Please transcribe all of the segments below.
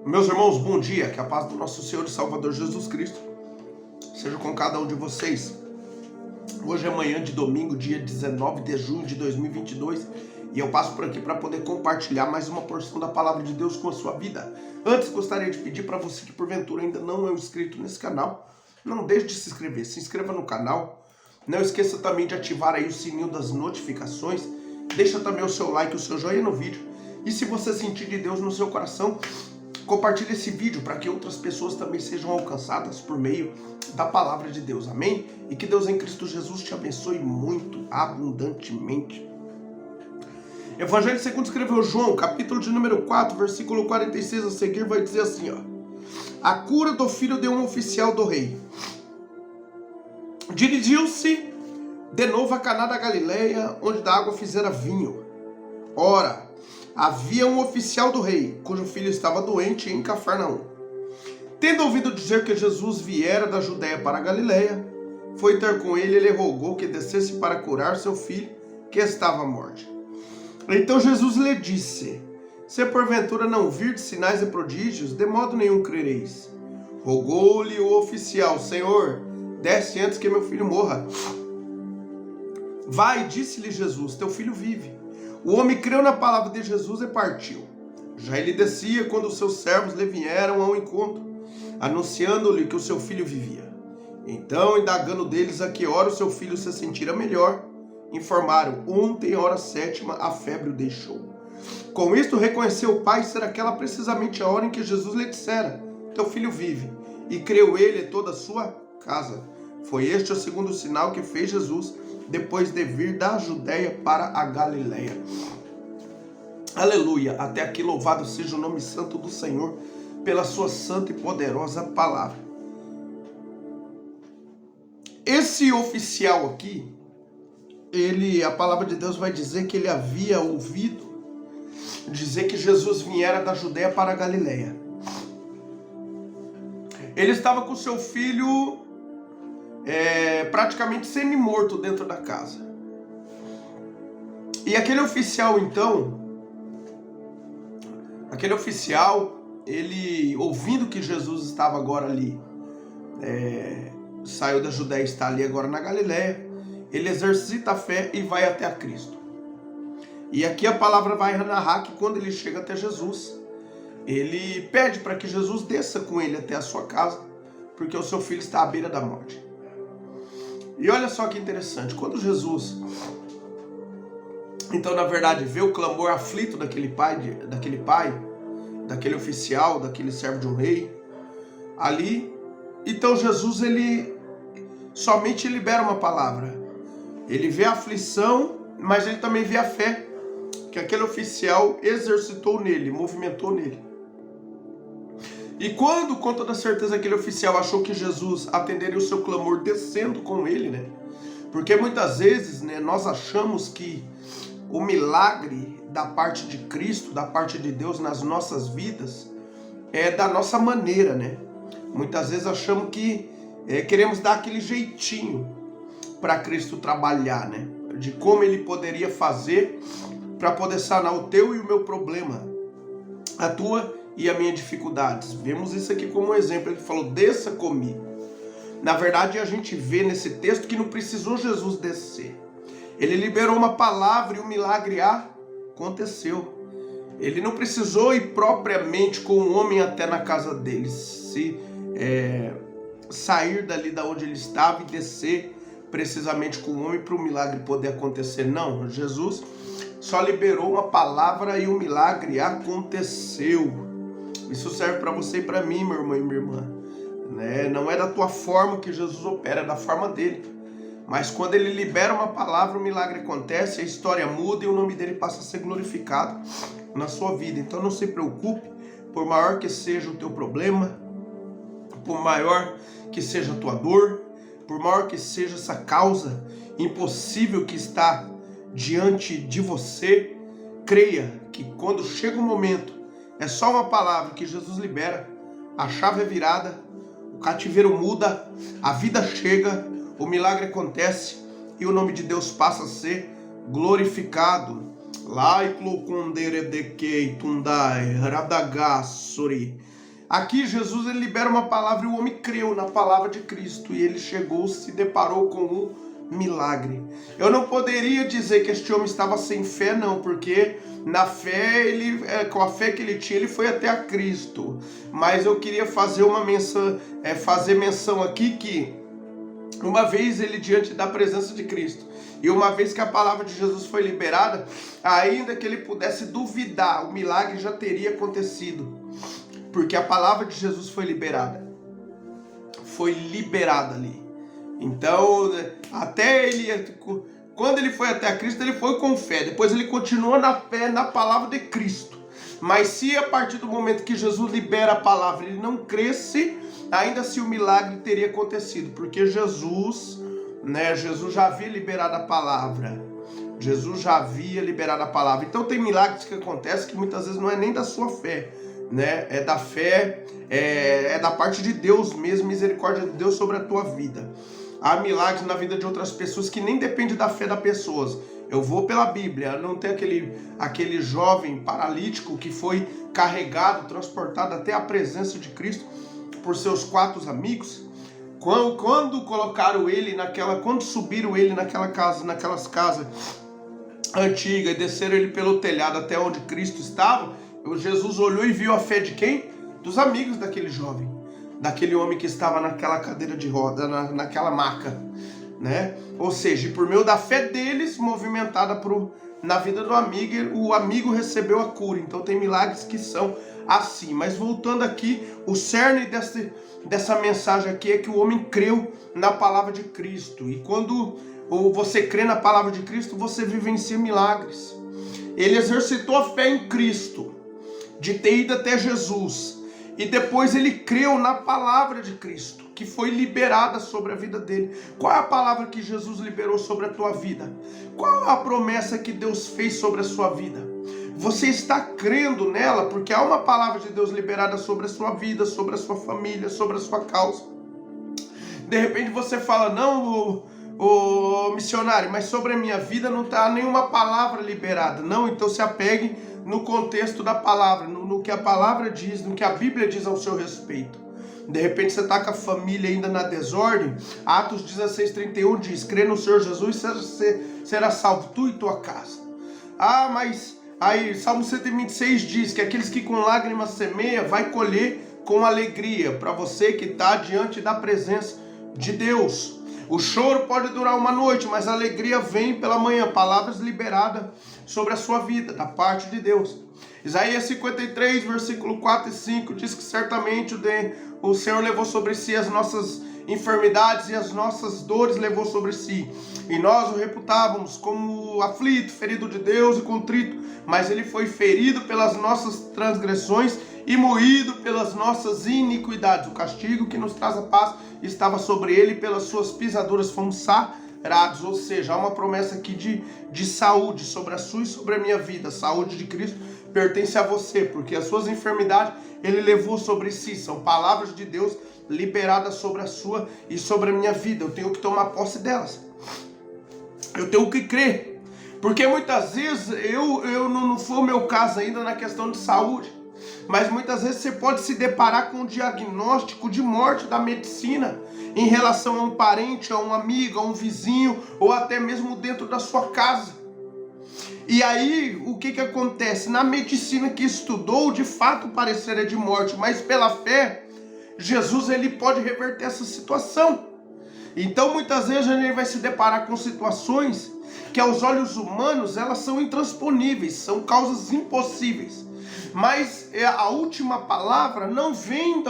Meus irmãos, bom dia, que a paz do nosso Senhor e Salvador Jesus Cristo seja com cada um de vocês. Hoje é manhã de domingo, dia 19 de junho de 2022, e eu passo por aqui para poder compartilhar mais uma porção da palavra de Deus com a sua vida. Antes, gostaria de pedir para você que porventura ainda não é inscrito nesse canal, não deixe de se inscrever, se inscreva no canal. Não esqueça também de ativar aí o sininho das notificações, deixa também o seu like, o seu joinha no vídeo, e se você sentir de Deus no seu coração, compartilhe esse vídeo para que outras pessoas também sejam alcançadas por meio da palavra de Deus. Amém? E que Deus em Cristo Jesus te abençoe muito, abundantemente. Evangelho segundo escreveu João, capítulo de número 4, versículo 46 a seguir, vai dizer assim, ó. A cura do filho de um oficial do rei. Dirigiu-se de novo a Caná da Galileia, onde da água fizera vinho. Ora, havia um oficial do rei, cujo filho estava doente em Cafarnaum. Tendo ouvido dizer que Jesus viera da Judéia para a Galileia, foi ter com ele e lhe rogou que descesse para curar seu filho, que estava à morte. Então Jesus lhe disse, se porventura não virdes sinais e prodígios, de modo nenhum crereis. Rogou-lhe o oficial, Senhor, desce antes que meu filho morra. Vai, disse-lhe Jesus, teu filho vive. O homem creu na palavra de Jesus e partiu. Já ele descia quando os seus servos lhe vieram ao encontro, anunciando-lhe que o seu filho vivia. Então, indagando deles a que hora o seu filho se sentira melhor, informaram, ontem, hora 7, a febre o deixou. Com isto, reconheceu o pai ser aquela precisamente a hora em que Jesus lhe dissera, teu filho vive, e creu ele e toda a sua casa. Foi este o segundo sinal que fez Jesus, depois de vir da Judéia para a Galileia. Aleluia, até aqui louvado seja o nome santo do Senhor, pela sua santa e poderosa palavra. Esse oficial aqui, a palavra de Deus vai dizer que ele havia ouvido dizer que Jesus viera da Judéia para a Galileia. Ele estava com seu filho praticamente semi-morto dentro da casa. E aquele oficial, então, ele ouvindo que Jesus estava agora ali, saiu da Judéia e está ali agora na Galileia, ele exercita a fé e vai até a Cristo. E aqui a palavra vai narrar que quando ele chega até Jesus, ele pede para que Jesus desça com ele até a sua casa, porque o seu filho está à beira da morte. E olha só que interessante, quando Jesus, então na verdade, vê o clamor aflito daquele oficial, daquele servo de um rei, ali, então Jesus, ele somente libera uma palavra. Ele vê a aflição, mas ele também vê a fé que aquele oficial exercitou nele, movimentou nele. E quando, com toda certeza, aquele oficial achou que Jesus atenderia o seu clamor descendo com ele, né? Porque muitas vezes, né, nós achamos que o milagre da parte de Cristo, da parte de Deus nas nossas vidas, é da nossa maneira, né? Muitas vezes achamos que queremos dar aquele jeitinho para Cristo trabalhar, né? De como ele poderia fazer para poder sanar o teu e o meu problema, a tua e a minha dificuldades. Vemos isso aqui como um exemplo. Ele falou, desça comigo. Na verdade, a gente vê nesse texto que não precisou Jesus descer. Ele liberou uma palavra e o milagre aconteceu. Ele não precisou ir propriamente com o homem até na casa dele, sair dali da onde ele estava e descer precisamente com o homem para o milagre poder acontecer. Não, Jesus só liberou uma palavra e o milagre aconteceu. Isso serve para você e para mim, meu irmão e minha irmã. Né? Não é da tua forma que Jesus opera, é da forma dele. Mas quando ele libera uma palavra, o milagre acontece, a história muda e o nome dele passa a ser glorificado na sua vida. Então não se preocupe, por maior que seja o teu problema, por maior que seja a tua dor, por maior que seja essa causa impossível que está diante de você, creia que quando chega o momento, é só uma palavra que Jesus libera, a chave é virada, o cativeiro muda, a vida chega, o milagre acontece e o nome de Deus passa a ser glorificado. Aqui Jesus ele libera uma palavra e o homem creu na palavra de Cristo e ele chegou, se deparou com um milagre. Eu não poderia dizer que este homem estava sem fé, não, porque na fé com a fé que ele tinha, ele foi até a Cristo. Mas eu queria fazer menção aqui que uma vez ele diante da presença de Cristo e uma vez que a palavra de Jesus foi liberada, ainda que ele pudesse duvidar, o milagre já teria acontecido, porque a palavra de Jesus foi liberada ali. Então, quando ele foi até a Cristo, ele foi com fé. Depois ele continua na fé, na palavra de Cristo. Mas se a partir do momento que Jesus libera a palavra, ele não cresce, ainda assim o milagre teria acontecido. Porque Jesus já havia liberado a palavra. Então tem milagres que acontecem que muitas vezes não é nem da sua fé, né? É da fé, é da parte de Deus mesmo, misericórdia de Deus sobre a tua vida. Há milagres na vida de outras pessoas que nem depende da fé das pessoas. Eu vou pela Bíblia, não tem aquele jovem paralítico que foi carregado, transportado até a presença de Cristo por seus 4 amigos. Quando colocaram ele quando subiram ele naquelas casas antigas e desceram ele pelo telhado até onde Cristo estava, Jesus olhou e viu a fé de quem? Dos amigos daquele jovem, daquele homem que estava naquela cadeira de roda, naquela maca, né? Ou seja, por meio da fé deles, movimentada na vida do amigo, o amigo recebeu a cura. Então tem milagres que são assim. Mas voltando aqui, o cerne dessa mensagem aqui é que o homem creu na palavra de Cristo. E quando você crê na palavra de Cristo, você vivencia milagres. Ele exercitou a fé em Cristo, de ter ido até Jesus. E depois ele creu na palavra de Cristo, que foi liberada sobre a vida dele. Qual é a palavra que Jesus liberou sobre a tua vida? Qual é a promessa que Deus fez sobre a sua vida? Você está crendo nela porque há uma palavra de Deus liberada sobre a sua vida, sobre a sua família, sobre a sua causa. De repente você fala, não, o missionário, mas sobre a minha vida não está nenhuma palavra liberada. Não, então se apegue no contexto da palavra, no que a palavra diz, no que a Bíblia diz ao seu respeito. De repente você está com a família ainda na desordem. Atos 16:31 diz, crê no Senhor Jesus, será salvo tu e tua casa. Mas aí Salmo 126 diz que aqueles que com lágrimas semeiam, vai colher com alegria. Para você que está diante da presença de Deus. O choro pode durar uma noite, mas a alegria vem pela manhã. Palavras liberadas sobre a sua vida, da parte de Deus. Isaías 53, versículo 4 e 5, diz que certamente o Senhor levou sobre si as nossas enfermidades e as nossas dores levou sobre si. E nós o reputávamos como aflito, ferido de Deus e contrito. Mas ele foi ferido pelas nossas transgressões e moído pelas nossas iniquidades. O castigo que nos traz a paz estava sobre ele, e pelas suas pisaduras fomos sarados. Ou seja, há uma promessa aqui de saúde sobre a sua e sobre a minha vida. A saúde de Cristo pertence a você, porque as suas enfermidades ele levou sobre si. São palavras de Deus liberadas sobre a sua e sobre a minha vida. Eu tenho que tomar posse delas. Eu tenho que crer. Porque muitas vezes, não foi o meu caso ainda na questão de saúde, mas muitas vezes você pode se deparar com um diagnóstico de morte da medicina em relação a um parente, a um amigo, a um vizinho, ou até mesmo dentro da sua casa. E aí, o que acontece? Na medicina que estudou, de fato o parecer é de morte, mas pela fé, Jesus ele pode reverter essa situação. Então muitas vezes a gente vai se deparar com situações que aos olhos humanos elas são intransponíveis, são causas impossíveis. Mas a última palavra não vem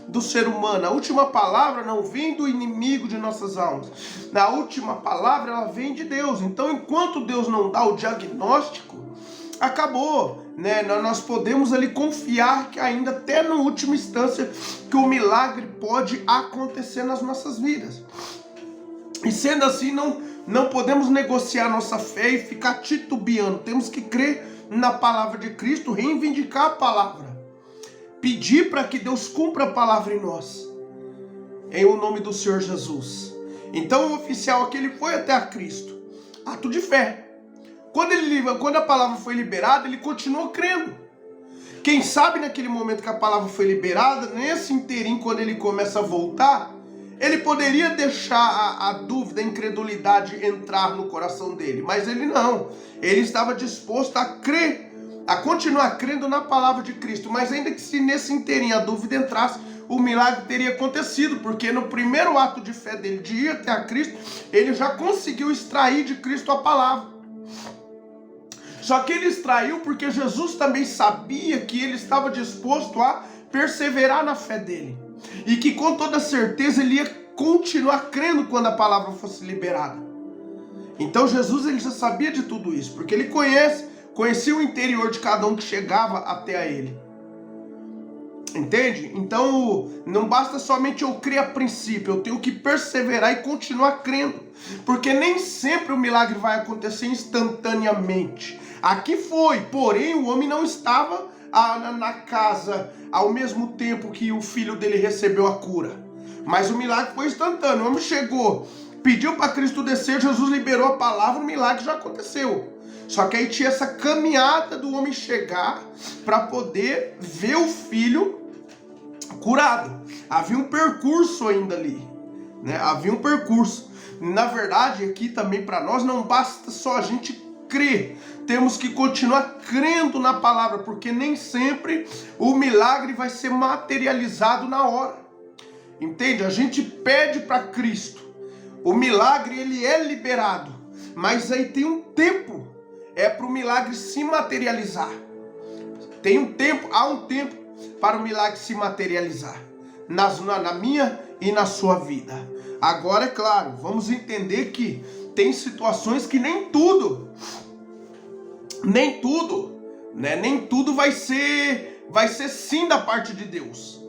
do ser humano, a última palavra não vem do inimigo de nossas almas. A última palavra ela vem de Deus. Então enquanto Deus não dá o diagnóstico, acabou, né? Nós podemos ali confiar que ainda até na última instância que o milagre pode acontecer nas nossas vidas. E sendo assim, não podemos negociar nossa fé e ficar titubeando. Temos que crer na palavra de Cristo, reivindicar a palavra, pedir para que Deus cumpra a palavra em nós, em o nome do Senhor Jesus. Então o oficial aqui ele foi até a Cristo, ato de fé. Quando a palavra foi liberada, ele continuou crendo. Quem sabe naquele momento que a palavra foi liberada, nesse inteirinho, quando ele começa a voltar, ele poderia deixar a dúvida, a incredulidade entrar no coração dele. Mas ele não. Ele estava disposto a crer, a continuar crendo na palavra de Cristo. Mas ainda que se nesse inteirinho a dúvida entrasse, o milagre teria acontecido. Porque no primeiro ato de fé dele, de ir até a Cristo, ele já conseguiu extrair de Cristo a palavra. Só que ele extraiu porque Jesus também sabia que ele estava disposto a perseverar na fé dele. E que com toda certeza ele ia continuar crendo quando a palavra fosse liberada. Então Jesus ele já sabia de tudo isso, porque ele conhecia o interior de cada um que chegava até a ele. Entende? Então não basta somente eu crer a princípio, eu tenho que perseverar e continuar crendo. Porque nem sempre o milagre vai acontecer instantaneamente. Aqui foi, porém o homem não estava na casa ao mesmo tempo que o filho dele recebeu a cura. Mas o milagre foi instantâneo. O homem chegou, pediu para Cristo descer, Jesus liberou a palavra, o milagre já aconteceu. Só que aí tinha essa caminhada do homem chegar para poder ver o filho curado. Havia um percurso ainda ali, né? Havia um percurso. Na verdade, aqui também para nós não basta só a gente crer. Temos que continuar crendo na palavra, porque nem sempre o milagre vai ser materializado na hora. Entende? A gente pede para Cristo. O milagre ele é liberado, mas aí tem um tempo. É para o milagre se materializar. Tem um tempo, há um tempo para o milagre se materializar. Na minha e na sua vida. Agora, é claro, vamos entender que tem situações que nem tudo, né? Nem tudo vai ser sim da parte de Deus.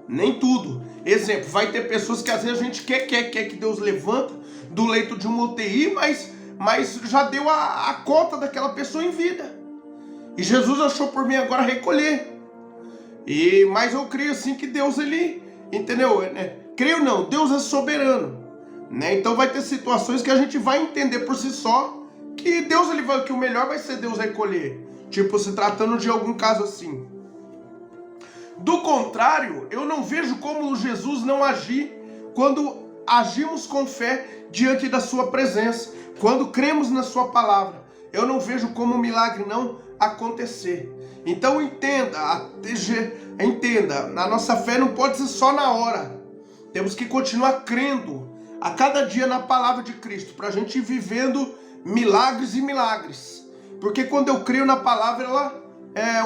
Nem tudo. Exemplo, vai ter pessoas que às vezes a gente quer que Deus levanta do leito de uma UTI, mas já deu a conta daquela pessoa em vida. E Jesus achou por mim agora recolher. Mas eu creio assim que Deus, ele, entendeu? Creio não, Deus é soberano. Né? Então vai ter situações que a gente vai entender por si só que Deus, que o melhor vai ser Deus recolher. Tipo, se tratando de algum caso assim. Do contrário, eu não vejo como Jesus não agir quando agimos com fé diante da sua presença. Quando cremos na sua palavra, eu não vejo como o milagre não acontecer. Então entenda, a nossa fé não pode ser só na hora. Temos que continuar crendo a cada dia na palavra de Cristo, para a gente ir vivendo milagres e milagres. Porque quando eu creio na palavra,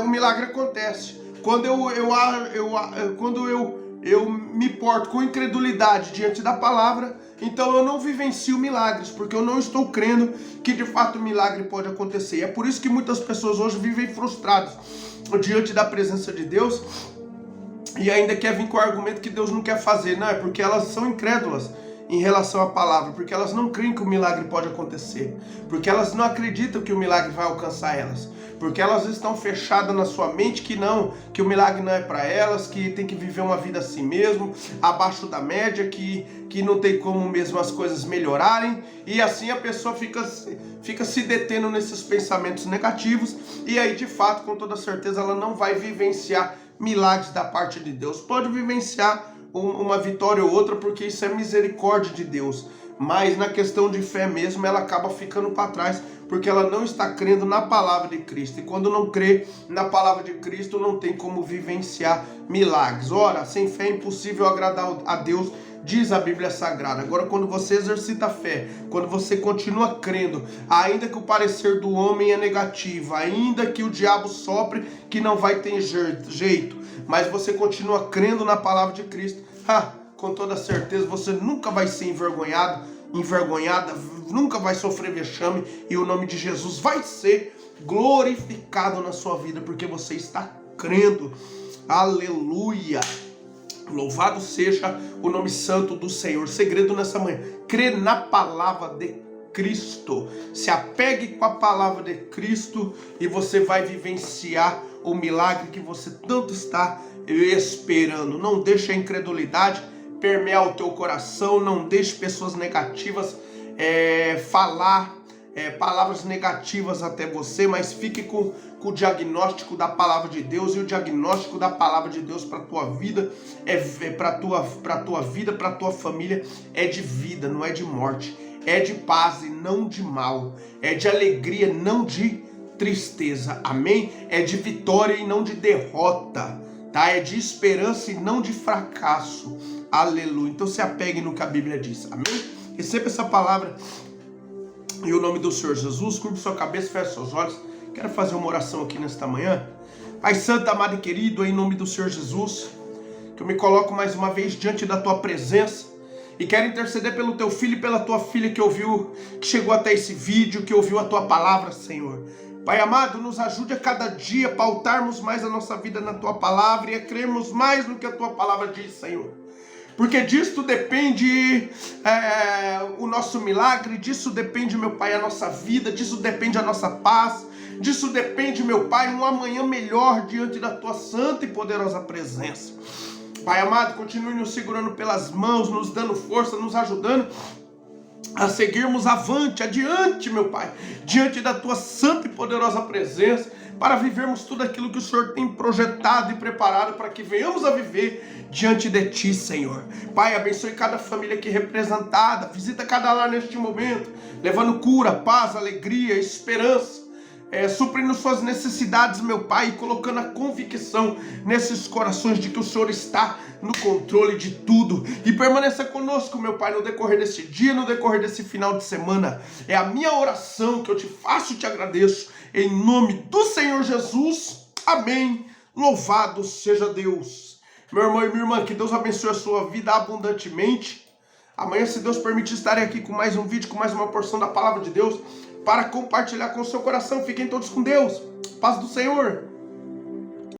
o milagre acontece. Quando eu me porto com incredulidade diante da palavra, então eu não vivencio milagres, porque eu não estou crendo que de fato o milagre pode acontecer. É por isso que muitas pessoas hoje vivem frustradas diante da presença de Deus e ainda quer vir com o argumento que Deus não quer fazer. Não, é porque elas são incrédulas em relação à palavra, porque elas não creem que o milagre pode acontecer, porque elas não acreditam que o milagre vai alcançar elas, porque elas estão fechadas na sua mente que o milagre não é para elas, que tem que viver uma vida assim mesmo, abaixo da média, que não tem como mesmo as coisas melhorarem, e assim a pessoa fica se detendo nesses pensamentos negativos, e aí de fato, com toda certeza, ela não vai vivenciar milagres da parte de Deus. Pode vivenciar uma vitória ou outra, porque isso é misericórdia de Deus, mas na questão de fé mesmo, ela acaba ficando para trás, porque ela não está crendo na palavra de Cristo, e quando não crê na palavra de Cristo, não tem como vivenciar milagres. Ora, sem fé é impossível agradar a Deus, diz a Bíblia Sagrada. Agora, quando você exercita a fé, quando você continua crendo, ainda que o parecer do homem é negativo, ainda que o diabo sopre que não vai ter jeito, mas você continua crendo na palavra de Cristo, com toda certeza você nunca vai ser envergonhada, nunca vai sofrer vexame, e o nome de Jesus vai ser glorificado na sua vida, porque você está crendo. Aleluia! Louvado seja o nome santo do Senhor. Segredo nessa manhã: crê na palavra de Cristo. Se apegue com a palavra de Cristo e você vai vivenciar o milagre que você tanto está esperando. Não deixe a incredulidade permear o teu coração. Não deixe pessoas negativas falar palavras negativas até você, mas fique com o diagnóstico da palavra de Deus, e o diagnóstico da palavra de Deus para a tua vida, para tua vida, para a tua família, é de vida, não é de morte, é de paz e não de mal, é de alegria, não de tristeza, amém? É de vitória e não de derrota, tá? É de esperança e não de fracasso, aleluia. Então se apegue no que a Bíblia diz, amém? Receba essa palavra em o nome do Senhor Jesus. Curva sua cabeça, feche seus olhos. Quero fazer uma oração aqui nesta manhã. Pai santo, amado e querido, em nome do Senhor Jesus, que eu me coloco mais uma vez diante da tua presença e quero interceder pelo teu filho e pela tua filha que ouviu, que chegou até esse vídeo, que ouviu a tua palavra, Senhor. Pai amado, nos ajude a cada dia a pautarmos mais a nossa vida na tua palavra e a crermos mais no que a tua palavra diz, Senhor. Porque disso depende o nosso milagre, disso depende, meu Pai, a nossa vida, disso depende a nossa paz, disso depende, meu Pai, um amanhã melhor diante da tua santa e poderosa presença. Pai amado, continue nos segurando pelas mãos, nos dando força, nos ajudando a seguirmos adiante, meu Pai, diante da tua santa e poderosa presença, para vivermos tudo aquilo que o Senhor tem projetado e preparado para que venhamos a viver diante de Ti, Senhor. Pai, abençoe cada família aqui representada, visita cada lar neste momento, levando cura, paz, alegria, esperança, suprindo suas necessidades, meu Pai, e colocando a convicção nesses corações de que o Senhor está no controle de tudo, e permaneça conosco, meu Pai, no decorrer desse dia, no decorrer desse final de semana. É a minha oração que eu te faço e te agradeço, em nome do Senhor Jesus, amém. Louvado seja Deus. Meu irmão e minha irmã, que Deus abençoe a sua vida abundantemente. Amanhã, se Deus permitir, estarei aqui com mais um vídeo, com mais uma porção da palavra de Deus, para compartilhar com o seu coração. Fiquem todos com Deus. Paz do Senhor.